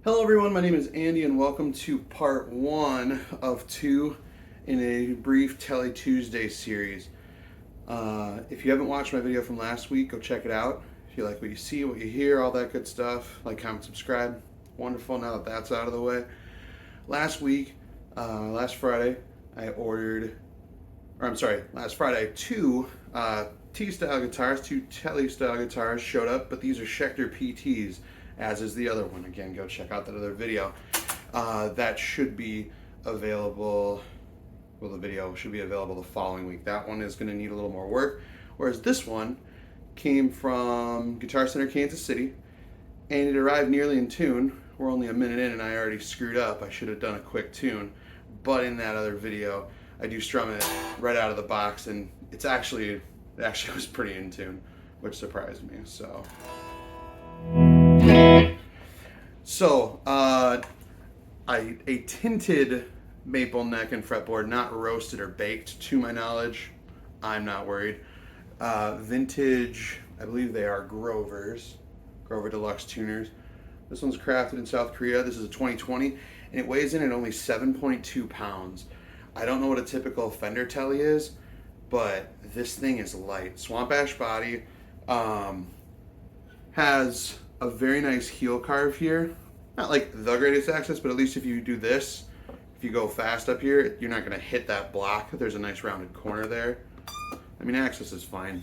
Hello everyone, my name is Andy and welcome to part 1 of 2 in a brief Tele Tuesday series. If you haven't watched my video from last week, go check it out. If you like what you see, what you hear, all that good stuff, like, comment, subscribe. Wonderful, now that that's out of the way. Last Friday, two T-style guitars, two Tele-style guitars showed up, but these are Schecter PTs, as is the other one. Again, go check out that other video. That should be available, well, the video should be available the following week. That one is going to need a little more work, whereas this one came from Guitar Center, Kansas City, and it arrived nearly in tune. We're only a minute in and I already screwed up. I should have done a quick tune, but in that other video, I do strum it right out of the box, and it actually was pretty in tune, which surprised me. So, a tinted maple neck and fretboard, not roasted or baked to my knowledge. I'm not worried. Vintage, I believe they are Grover Deluxe tuners. This one's crafted in South Korea. This is a 2020, and it weighs in at only 7.2 pounds. I don't know what a typical Fender Tele is, but this thing is light. Swamp Ash body, has a very nice heel carve here. Not like the greatest access, but at least if you do this, if you go fast up here, you're not going to hit that block. There's a nice rounded corner there. I mean, access is fine,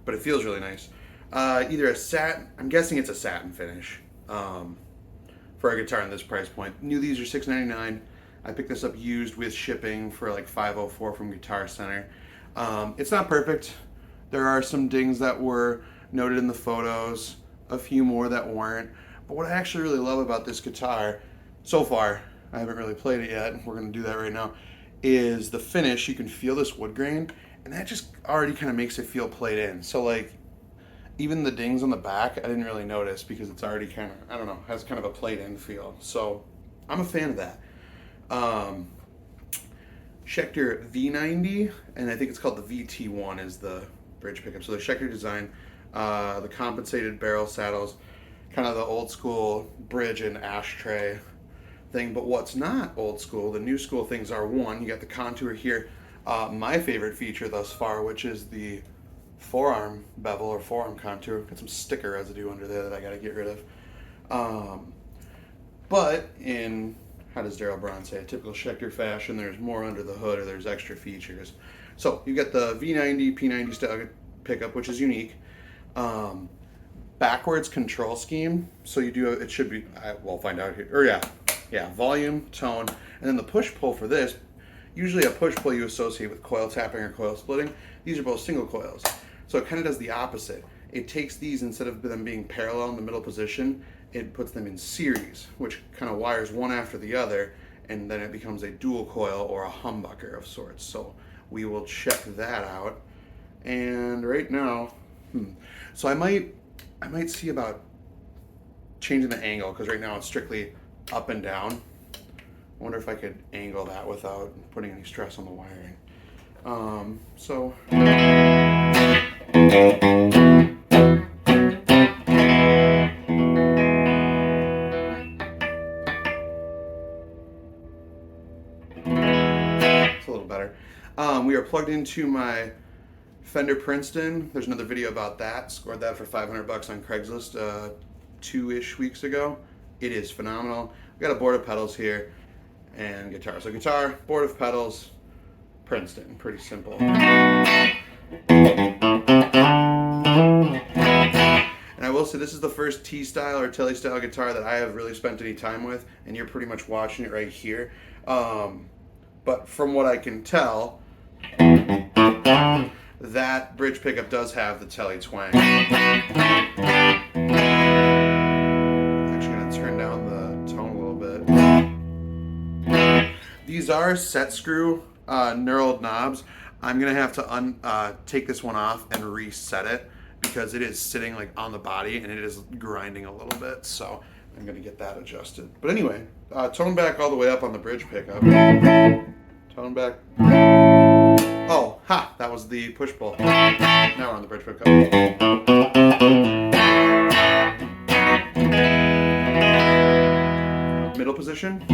but it feels really nice. Either a satin, I'm guessing it's a satin finish, for a guitar in this price point. New these are $6.99. I picked this up used with shipping for like $5.04 from Guitar Center. It's not perfect. There are some dings that were noted in the photos, a few more that weren't. But what I actually really love about this guitar, so far, I haven't really played it yet, we're going to do that right now, is the finish. You can feel this wood grain, and that just already kind of makes it feel played in. So like, even the dings on the back, I didn't really notice because it's already kind of, I don't know, has kind of a played in feel. So I'm a fan of that. Schecter V90, and I think it's called the VT1 is the bridge pickup. So the Schecter design, the compensated barrel saddles, kind of the old school bridge and ashtray thing. But what's not old school, the new school things are, one, you got the contour here. My favorite feature thus far, which is the forearm bevel or forearm contour. Got some sticker residue under there that I got to get rid of. But in, how does Daryl Braun say, a typical Schecter fashion, there's more under the hood, or there's extra features. So you got the V90, P90 style pickup, which is unique. Backwards control scheme. So you do, it should be, we'll find out here. Or yeah, volume, tone, and then the push-pull for this. Usually a push-pull you associate with coil tapping or coil splitting. These are both single coils. So it kind of does the opposite. It takes these, instead of them being parallel in the middle position, it puts them in series, which kind of wires one after the other, and then it becomes a dual coil or a humbucker of sorts. So we will check that out. And right now, so I might see about changing the angle, because right now it's strictly up and down. I wonder if I could angle that without putting any stress on the wiring. So it's a little better. We are plugged into my Fender Princeton. There's another video about that. Scored that for $500 on Craigslist 2-ish weeks ago. It is phenomenal. We got a board of pedals here and guitar. So guitar, board of pedals, Princeton. Pretty simple. And I will say this is the first T-style or Tele-style guitar that I have really spent any time with, and you're pretty much watching it right here. But from what I can tell, that bridge pickup does have the Tele twang. Actually gonna turn down the tone a little bit. These are set screw knurled knobs. I'm gonna have to take this one off and reset it, because it is sitting like on the body and it is grinding a little bit. So I'm gonna get that adjusted. But anyway, tone back all the way up on the bridge pickup. Tone back. Oh, ha! That was the push-pull. Now we're on the bridge pickup. middle position.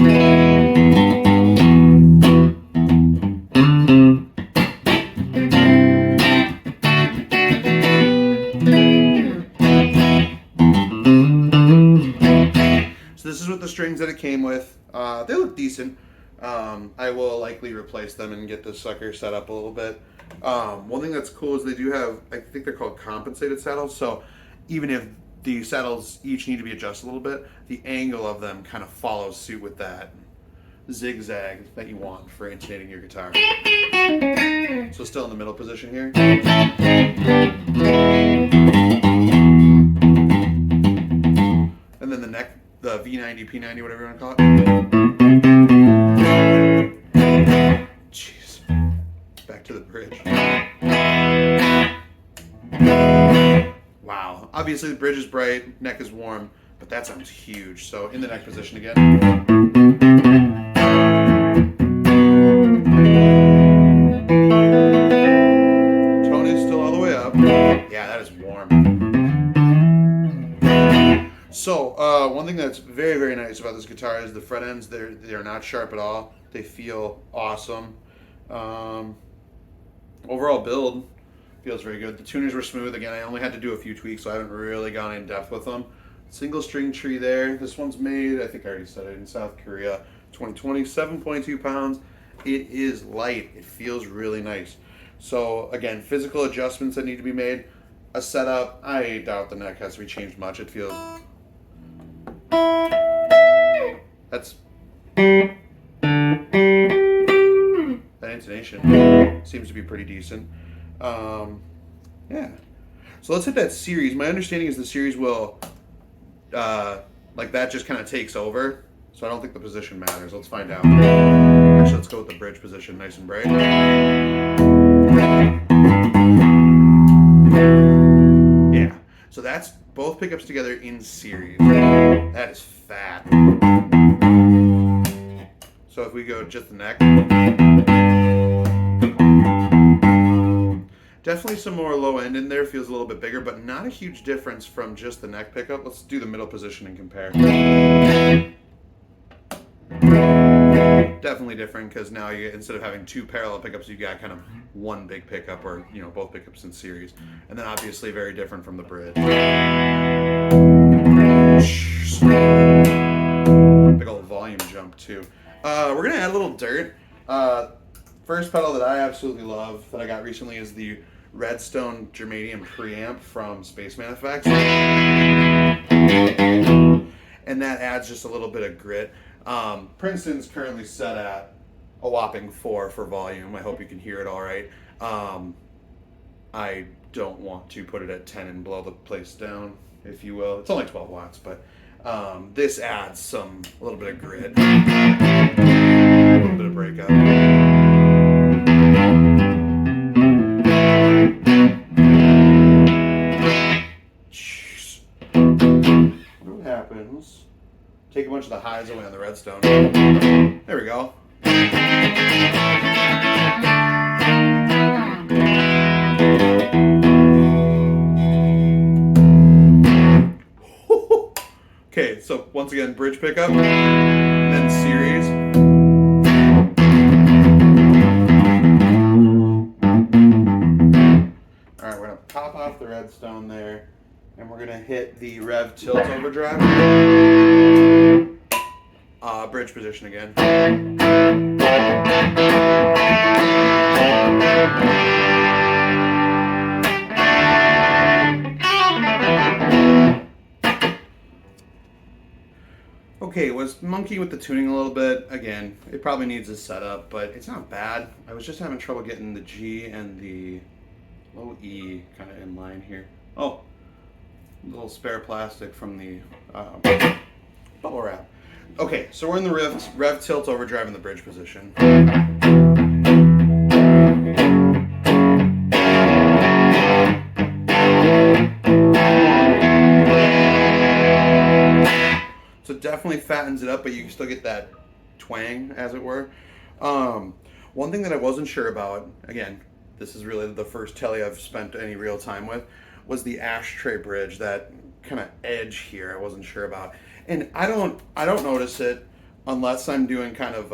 So this is with the strings that it came with. They look decent. I will likely replace them and get this sucker set up a little bit. One thing that's cool is they do have, I think they're called compensated saddles. So even if the saddles each need to be adjusted a little bit, the angle of them kind of follows suit with that zigzag that you want for intonating your guitar. So still in the middle position here. And then the neck, the V90, P90, whatever you want to call it. Jeez. Back to the bridge. Wow. Obviously the bridge is bright, neck is warm, but that sounds huge. So in the neck position again. Tone is still all the way up. Yeah, that is warm. So one thing that's very, very nice about this guitar is the fret ends. They're not sharp at all. They feel awesome. Overall build feels very good. The tuners were smooth. Again, I only had to do a few tweaks, so I haven't really gone in depth with them. Single string tree there. This one's made, I think I already said it, in South Korea. 2020, 7.2 pounds. It is light. It feels really nice. So again, physical adjustments that need to be made. A setup, I doubt the neck has to be changed much. It feels... That's... That intonation seems to be pretty decent. Yeah. So let's hit that series. My understanding is the series will, like that just kind of takes over. So I don't think the position matters. Let's find out. Actually, let's go with the bridge position, nice and bright. Yeah. So that's both pickups together in series. That is fat. So if we go just the neck. Definitely some more low end in there, feels a little bit bigger, but not a huge difference from just the neck pickup. Let's do the middle position and compare. Definitely different because now you, instead of having two parallel pickups, you got kind of one big pickup, or both pickups in series. And then obviously very different from the bridge. Big old volume jump too. We're gonna add a little dirt. First pedal that I absolutely love that I got recently is the Redstone Germanium preamp from Spaceman Effects. And that adds just a little bit of grit. Princeton's currently set at a whopping 4 for volume. I hope you can hear it all right. I don't want to put it at 10 and blow the place down, if you will. It's only 12 watts, but this adds a little bit of grit, a little bit of breakup. Jeez. What happens? Take a bunch of the highs away on the Redstone. There we go. Okay, so once again, bridge pickup, and then series. All right, we're gonna pop off the Redstone there, and we're gonna hit the Revv tilt overdrive. Bridge position again. Okay, was monkey with the tuning a little bit. Again, it probably needs a setup, but it's not bad. I was just having trouble getting the G and the low E kind of in line here. Oh, a little spare plastic from the bubble wrap. Okay, so we're in the Revv tilt overdrive in the bridge position. So definitely fattens it up, but you can still get that twang, as it were. One thing that I wasn't sure about, again, this is really the first Tele I've spent any real time with, was the ashtray bridge, that kind of edge here I wasn't sure about. And I don't notice it, unless I'm doing kind of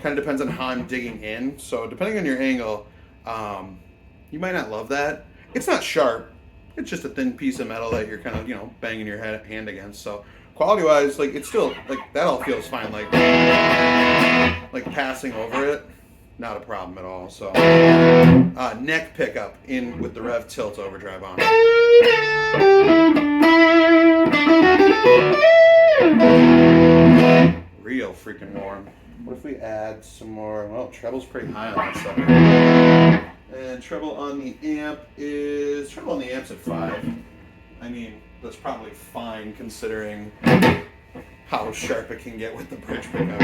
depends on how I'm digging in. So depending on your angle, you might not love that. It's not sharp. It's just a thin piece of metal that you're kind of, banging your hand against. So quality-wise, like, it's still, like, that all feels fine. Like passing over it, not a problem at all. So neck pickup in with the Revv tilt overdrive on. Real freaking warm. What if we add some more? Well, treble's pretty high on that sucker. And treble on the amp's at 5. I mean, that's probably fine considering how sharp it can get with the bridge pickup.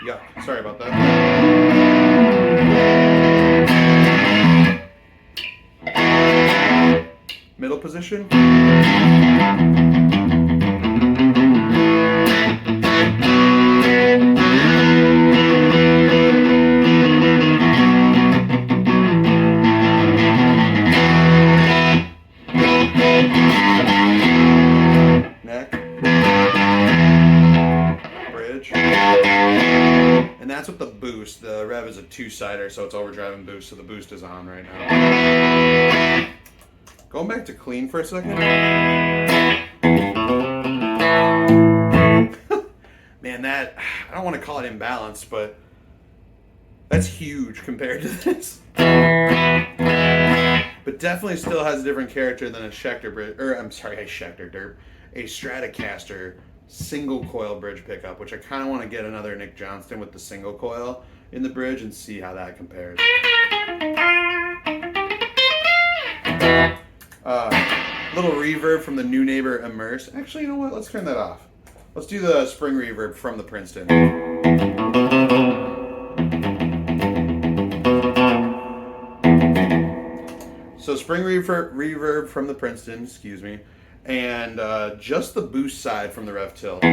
Yuck, sorry about that. Middle position. Neck. Bridge. And that's with the boost. The Revv is a 2-sider, so it's overdrive and boost, so the boost is on right now. Going back to clean for a second. Man, that, I don't want to call it imbalanced, but that's huge compared to this. But definitely still has a different character than a Schecter bridge, or I'm sorry, a Schecter derp, a Stratocaster single coil bridge pickup, which I kind of want to get another Nick Johnston with the single coil in the bridge and see how that compares. Little reverb from the new neighbor Immerse. Actually, you know what? Let's turn that off. Let's do the spring reverb from the Princeton. So spring reverb from the Princeton, excuse me, and just the boost side from the Revv tilt.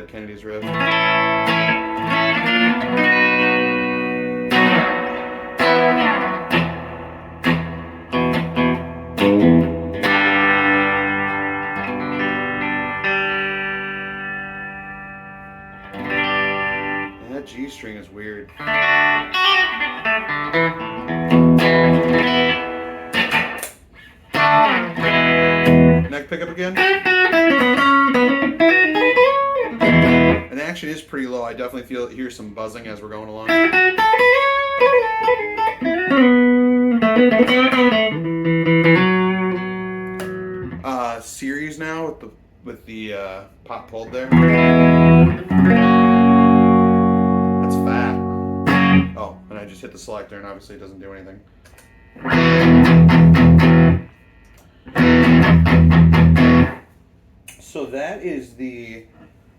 Kennedy's riff. And that G string is weird. Neck pickup again. And action is pretty low. I definitely hear some buzzing as we're going along. Series now with the pop pulled there. That's fat. Oh, and I just hit the selector and obviously it doesn't do anything. So that is the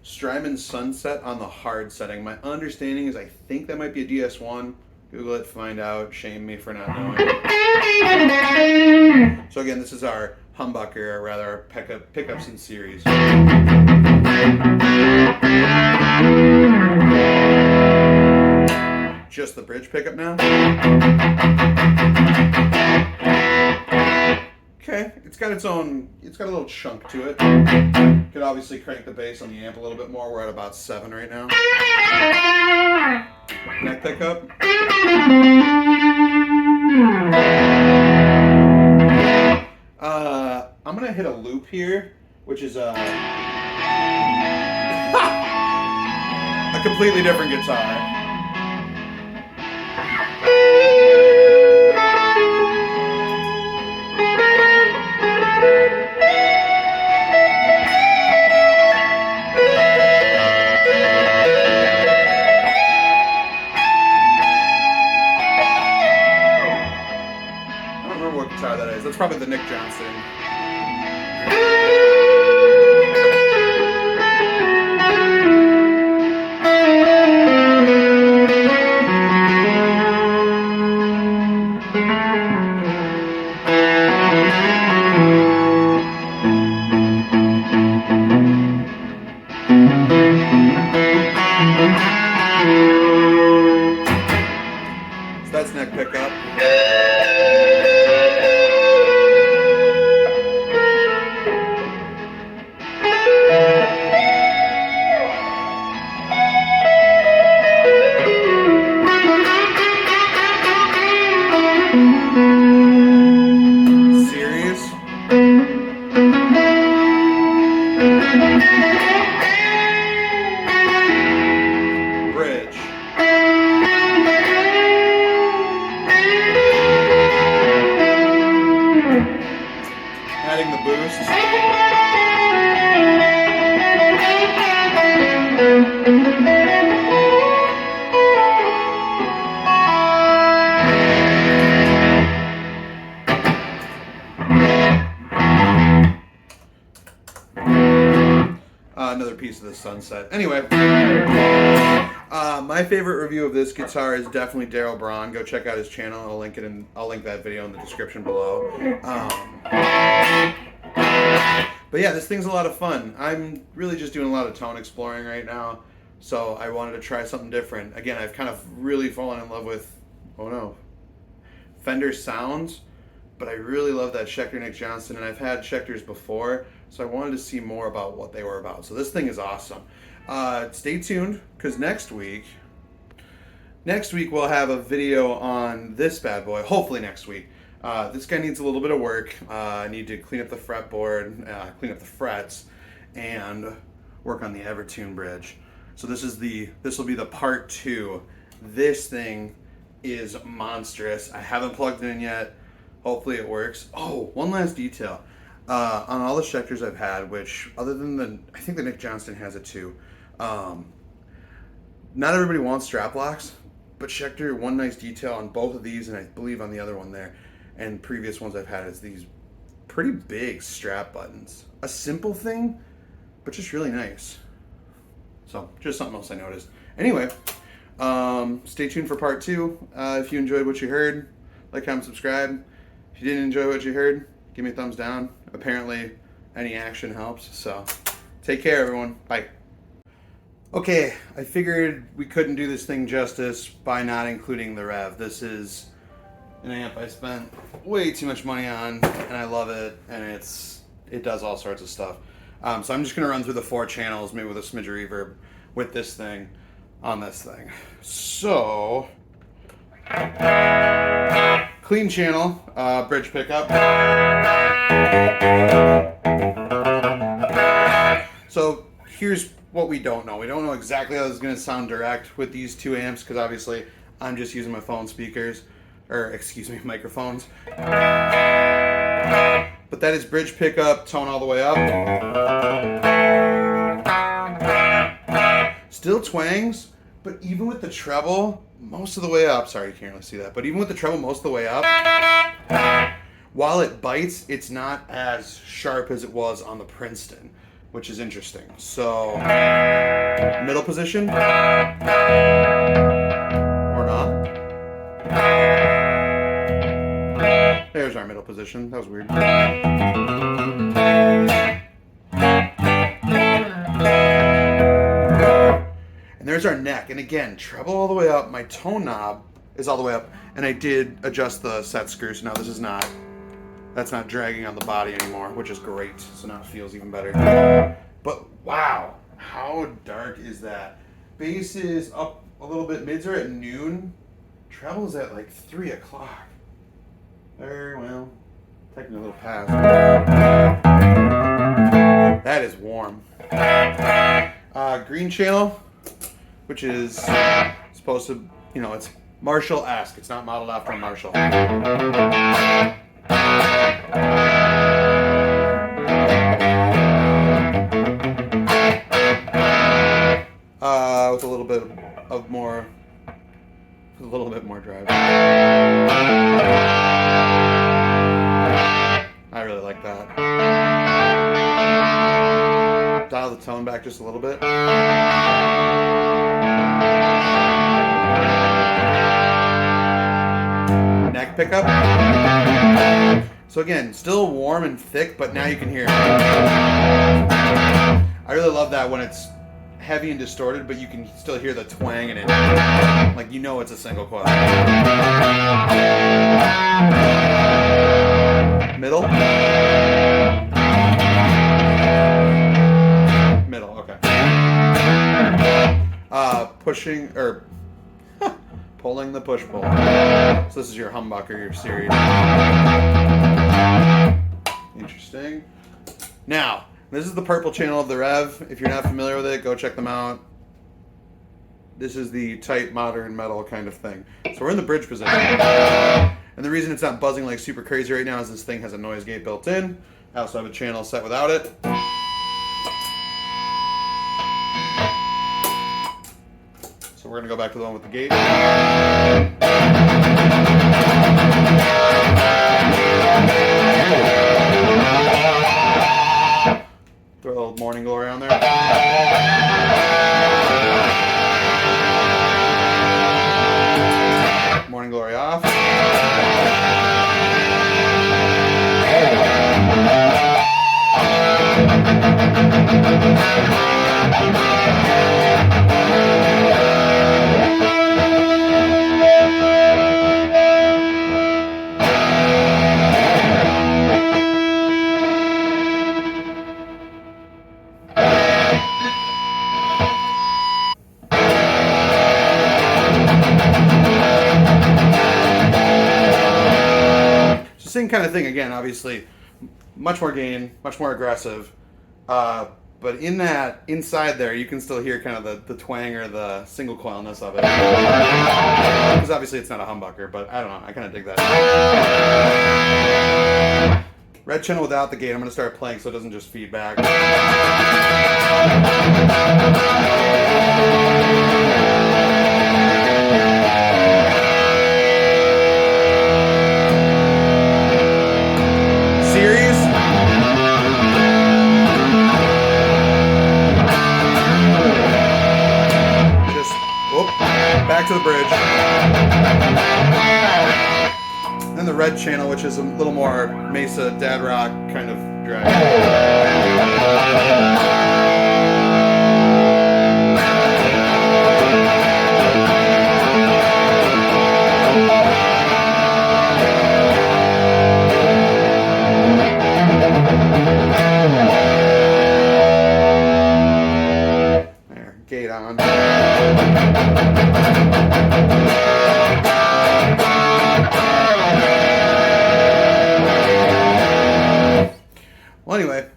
Strymon Sunset on the hard setting. My understanding is I think that might be a DS1. Google it, find out. Shame me for not knowing. So again, this is our humbucker, or rather our pickups in series. Just the bridge pickup now. Okay, it's got a little chunk to it. Could obviously crank the bass on the amp a little bit more. We're at about 7 right now. Neck pickup. I'm gonna hit a loop here, which is a completely different guitar. That's probably the Nick Johnston. Bridge. Adding the boost. Another piece of the sunset. Anyway, my favorite review of this guitar is definitely Daryl Braun. Go check out his channel. I'll link that video in the description below. But yeah, this thing's a lot of fun. I'm really just doing a lot of tone exploring right now, so I wanted to try something different. Again, I've kind of really fallen in love with, Fender sounds, but I really love that Schecter Nick Johnson, and I've had Schecters before, so I wanted to see more about what they were about. So this thing is awesome. Stay tuned, because next week we'll have a video on this bad boy, hopefully next week. This guy needs a little bit of work. I need to clean up the fretboard, clean up the frets, and work on the Evertune bridge. So this will be the part 2. This thing is monstrous. I haven't plugged it in yet. Hopefully it works. Oh, one last detail. On all the Schecters I've had, which other than I think the Nick Johnston has it too. Not everybody wants strap locks, but Schecter, one nice detail on both of these, and I believe on the other one there, and previous ones I've had, is these pretty big strap buttons. A simple thing, but just really nice. So just something else I noticed. Anyway, stay tuned for part 2. If you enjoyed what you heard, like, comment, subscribe. If you didn't enjoy what you heard, give me a thumbs down. Apparently, any action helps. So take care, everyone. Bye. Okay, I figured we couldn't do this thing justice by not including the Revv. This is an amp I spent way too much money on, and I love it, and it does all sorts of stuff. So I'm just going to run through the 4 channels, maybe with a smidge of reverb, with this thing on this thing. So, clean channel, bridge pickup. So here's what we don't know. We don't know exactly how this is going to sound direct with these 2 amps, because obviously I'm just using my phone speakers, or excuse me, microphones. But that is bridge pickup, tone all the way up. Still twangs, but even with the treble, most of the way up. Sorry, you can't really see that. But even with the treble most of the way up, while it bites, it's not as sharp as it was on the Princeton, which is interesting. So, middle position, or not. There's our middle position. That was weird. And there's our neck. And again, treble all the way up. My tone knob is all the way up. And I did adjust the set screw. So now that's not dragging on the body anymore, which is great. So now it feels even better. But wow, how dark is that? Bass is up a little bit. Mids are at noon. Treble is at like 3 o'clock. Very well. Taking a little pass. That is warm. Green channel, which is supposed to, it's Marshall-esque. It's not modeled after a Marshall. With a little bit more drive. I really like that. Dial the tone back just a little bit. Neck pickup. So again, still warm and thick, but now you can hear it. I really love that when it's heavy and distorted, but you can still hear the twang in it. Like, it's a single coil. Middle. Middle, okay. Pushing, or pulling the push-pull. So this is your humbucker, your series. Interesting. Now, This is the purple channel of the Revv. If you're not familiar with it, go check them out. This is the tight modern metal kind of thing. So we're in the bridge position. And the reason it's not buzzing like super crazy right now is this thing has a noise gate built in. I also have a channel set without it. So we're gonna go back to the one with the gate. Throw a little morning glory on there. Morning glory off. Same kind of thing again, obviously, much more gain, much more aggressive, but in that inside there, you can still hear kind of the twang or the single coilness of it. Because obviously it's not a humbucker, but I don't know, I kind of dig that. Red channel without the gate. I'm going to start playing so it doesn't just feed back. Back to the bridge. And the red channel, which is a little more Mesa dad rock kind of drag. There, gate on. Well, anyway,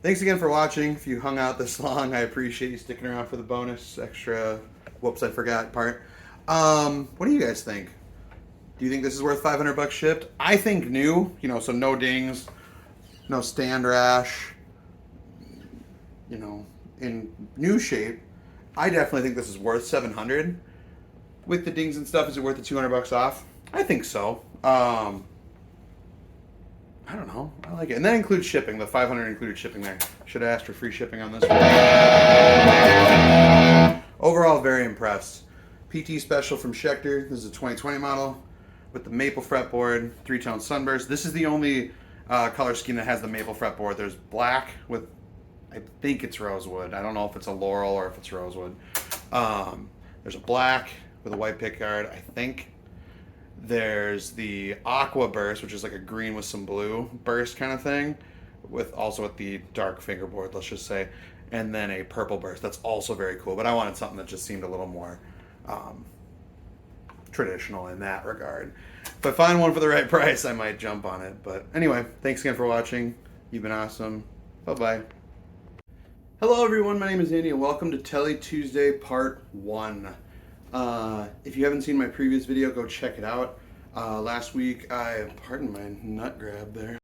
thanks again for watching. If you hung out this long, I appreciate you sticking around for the bonus extra, whoops, I forgot part. What do you guys think? Do you think this is worth $500 shipped? I think new, you know, so no dings, no stand rash, you know, in new shape. I definitely think this is worth $700. With the dings and stuff, is it worth the $200 off? I think so. I don't know. I like it. And that includes shipping. The $500 included shipping there. Should have asked for free shipping on this one. Overall, very impressed. PT Special from Schecter. This is a 2020 model with the maple fretboard, 3-tone sunburst. This is the only color scheme that has the maple fretboard. There's black with, I think it's rosewood. I don't know if it's a laurel or if it's rosewood. There's a black with a white pickguard, I think. There's the aqua burst, which is like a green with some blue burst kind of thing, with also with the dark fingerboard, let's just say, and then a purple burst. That's also very cool, but I wanted something that just seemed a little more traditional in that regard. If I find one for the right price, I might jump on it. But anyway, thanks again for watching. You've been awesome. Bye-bye. Hello everyone, my name is Andy and welcome to Tele Tuesday Part 1. If you haven't seen my previous video, go check it out. Last week, pardon my nut grab there.